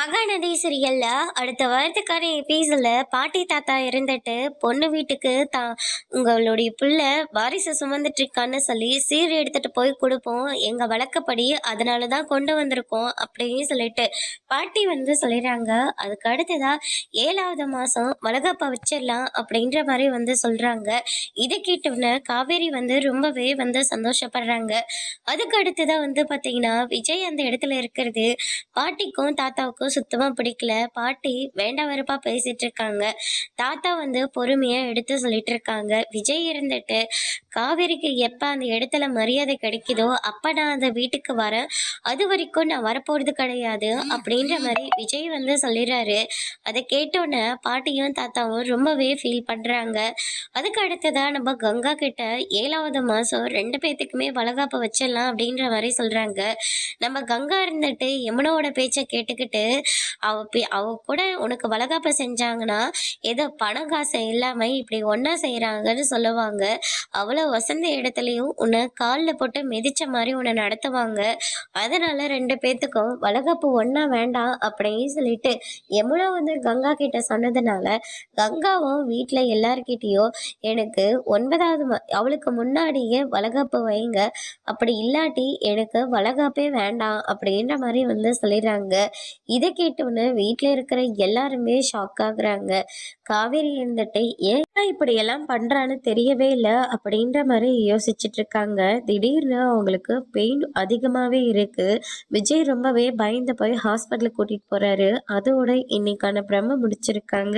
மகாநதி சீரியல்ல அடுத்த வாரத்துக்கான எபிசோட்ல பாட்டி தாத்தா இருந்துட்டு பொண்ணு வீட்டுக்கு உங்களுடைய புள்ள வாரிசு சுமந்துட்டு இருக்கான்னு சொல்லி சீர் எடுத்துட்டு போய் கொடுப்போம் எங்க வழக்கப்படி, அதனாலதான் கொண்டு வந்திருக்கோம் அப்படின்னு சொல்லிட்டு பாட்டி சொல்லிடுறாங்க. அதுக்கு அடுத்ததா 7வது மாசம் வளகாப்ப வச்சிடலாம் அப்படின்ற மாதிரி சொல்றாங்க. இதை கேட்டோன்னு காவேரி ரொம்பவே சந்தோஷப்படுறாங்க. அதுக்கு அடுத்ததா பாத்தீங்கன்னா விஜய் அந்த இடத்துல இருக்கிறது பாட்டிக்கும் தாத்தாவுக்கும் சுத்தமா பிடிக்கல. பாட்டி வேண்டாம் வெறுப்பா பேசிட்டு இருக்காங்க. தாத்தா பொறுமையா எடுத்து சொல்லிட்டு இருக்காங்க. விஜய் இருந்துட்டு காவேரிக்கு எப்ப அந்த இடத்துல மரியாதை கிடைக்குதோ அப்ப நான் அந்த வீட்டுக்கு வரேன், அது வரைக்கும் நான் வரப்போறது கிடையாது அப்படின்ற மாதிரி விஜய் சொல்லிடுறாரு. அதை கேட்டோன்னே பாட்டியும் தாத்தாவும் ரொம்பவே ஃபீல் பண்றாங்க. அதுக்கு அடுத்ததா நம்ம கங்கா கிட்ட 7வது மாசம் 2 பேத்துக்குமே வளகாப்பு வச்சிடலாம் அப்படின்ற மாதிரி சொல்றாங்க. நம்ம கங்கா இருந்துட்டு யமுனாவோட பேச்சை கேட்டுக்கிட்டு அவ கூட உனக்கு வளகாப்பு செஞ்சாங்கன்னா ஏதோ பணம் காசு இல்லாம இப்படி ஒன்னா செய்யறாங்கன்னு சொல்லுவாங்க. அவ்வளவு வசந்த இடத்துலயும் உன்னை காலில் போட்டு மிதிச்ச மாதிரி உன்னை நடத்துவாங்க. அதனால 2 பேத்துக்கும் வளகாப்பு ஒன்னா வேண்டாம் அப்படின்னு சொல்லிட்டு யமுனா கங்கா கிட்ட சொன்னதுனால கங்காவும் வீட்டுல எல்லார்கிட்டயும் எனக்கு 9வது அவளுக்கு முன்னாடியே வளகாப்பு வைங்க, அப்படி இல்லாட்டி எனக்கு வளகாப்பே வேண்டாம் அப்படின்ற மாதிரி சொல்லிடுறாங்க. இதை கேட்டோன்னு வீட்டுல இருக்கிற எல்லாருமே ஷாக் ஆகுறாங்க. காவேரி இருந்துட்டு ஏன் இப்படி எல்லாம் பண்றான்னு தெரியவே இல்லை அப்படின்ற மாதிரி யோசிச்சுட்டு இருக்காங்க. திடீர்னு அவங்களுக்கு பெயின் அதிகமாவே இருக்கு. விஜய் ரொம்பவே பயந்து போய் ஹாஸ்பிட்டலுக்கு கூட்டிட்டு போறாரு. அதோட இன்னைக்கான பிரம்ம முடிச்சிருக்காங்க.